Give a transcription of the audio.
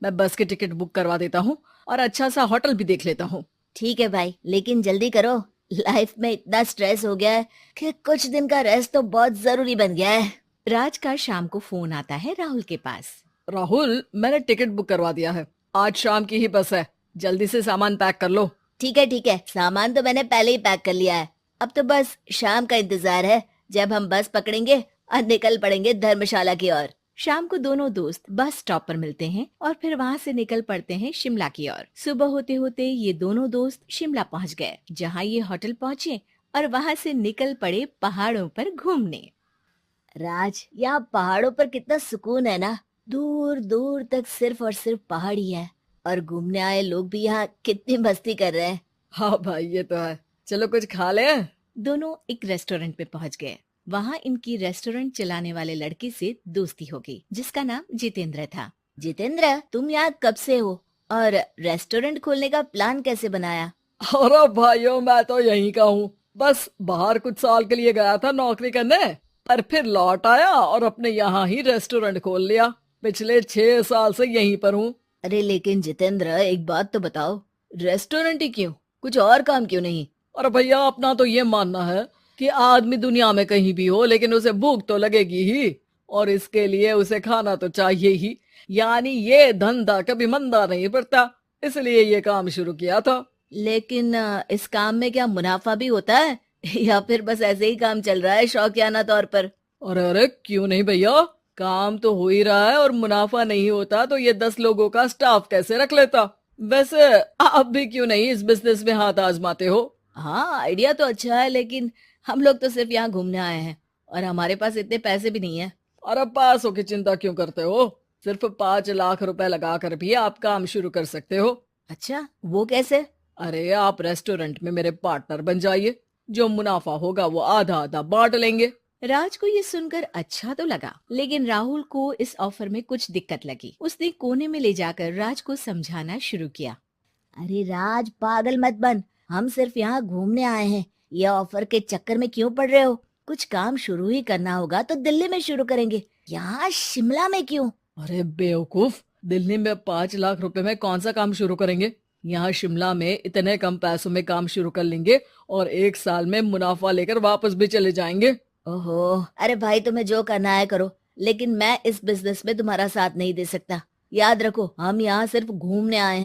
मैं बस की टिकट बुक करवा देता हूँ और अच्छा सा होटल भी देख लेता हूँ। ठीक है भाई, लेकिन जल्दी करो। लाइफ में इतना स्ट्रेस हो गया है कि कुछ दिन का रेस्ट तो बहुत जरूरी बन गया है। राज का शाम को फोन आता है राहुल के पास। राहुल, मैंने टिकट बुक करवा दिया है। आज शाम की ही बस है। जल्दी से सामान पैक कर लो। ठीक है, सामान तो मैंने पहले ही पैक कर लिया है। अब तो बस शाम का इंतजार है, जब हम बस पकड़ेंगे और निकल पड़ेंगे धर्मशाला की ओर। शाम को दोनों दोस्त बस स्टॉप पर मिलते हैं और फिर वहाँ से निकल पड़ते हैं शिमला की ओर। सुबह होते होते ये दोनों दोस्त शिमला पहुँच गए, जहाँ ये होटल पहुँचे और वहाँ से निकल पड़े पहाड़ों पर घूमने। राज, यहाँ पहाड़ों पर कितना सुकून है ना। दूर दूर तक सिर्फ और सिर्फ पहाड़ ही है, और घूमने आए लोग भी यहाँ कितनी मस्ती कर रहे हैं। हाँ भाई, ये तो है। चलो कुछ खा ले। दोनों एक रेस्टोरेंट में पहुँच गए। वहाँ इनकी रेस्टोरेंट चलाने वाले लड़के से दोस्ती हो गई, जिसका नाम जितेंद्र था। जितेंद्र, तुम यहाँ कब से हो और रेस्टोरेंट खोलने का प्लान कैसे बनाया? अरे भाइयों, मैं तो यहीं का हूँ। बस बाहर कुछ साल के लिए गया था नौकरी करने, पर फिर लौट आया और अपने यहाँ ही रेस्टोरेंट खोल लिया। पिछले 6 साल से यहीं पर हूँ। अरे लेकिन जितेंद्र, एक बात तो बताओ, रेस्टोरेंट ही क्यों, कुछ और काम क्यों नहीं? और भैया, अपना तो ये मानना है कि आदमी दुनिया में कहीं भी हो लेकिन उसे भूख तो लगेगी ही, और इसके लिए उसे खाना तो चाहिए ही। यानी ये धंधा कभी मंदा नहीं पड़ता, इसलिए ये काम शुरू किया था। लेकिन इस काम में क्या मुनाफा भी होता है या फिर बस ऐसे ही काम चल रहा है शौकियाना तौर पर? अरे अरे, क्यों नहीं भैया, काम तो हो ही रहा है और मुनाफा नहीं होता तो ये 10 लोगों का स्टाफ कैसे रख लेता। वैसे आप भी क्यों नहीं इस बिजनेस में हाथ आजमाते हो? हाँ, आइडिया तो अच्छा है, लेकिन हम लोग तो सिर्फ यहाँ घूमने आए हैं और हमारे पास इतने पैसे भी नहीं है। अरे पैसों की चिंता क्यों करते हो? सिर्फ 5 लाख रुपए लगा कर भी आप काम शुरू कर सकते हो। अच्छा, वो कैसे? अरे, आप रेस्टोरेंट में मेरे पार्टनर बन जाइए। जो मुनाफा होगा वो आधा आधा बांट लेंगे। राज को ये सुनकर अच्छा तो लगा, लेकिन राहुल को इस ऑफर में कुछ दिक्कत लगी। उसने कोने में ले जाकर राज को समझाना शुरू किया। अरे राज, पागल मत बन। हम सिर्फ यहाँ घूमने आए हैं, ये ऑफर के चक्कर में क्यों पड़ रहे हो? कुछ काम शुरू ही करना होगा तो दिल्ली में शुरू करेंगे, यहाँ शिमला में क्यों? अरे बेवकूफ, दिल्ली में 5 लाख रुपए में कौन सा काम शुरू करेंगे? यहाँ शिमला में इतने कम पैसों में काम शुरू कर लेंगे और 1 साल में मुनाफा लेकर वापस भी चले जाएंगे। ओहो, अरे भाई, तुम्हें जो करना है करो, लेकिन मैं इस बिजनेस में तुम्हारा साथ नहीं दे सकता। याद रखो, हम यहाँ सिर्फ घूमने आए हैं।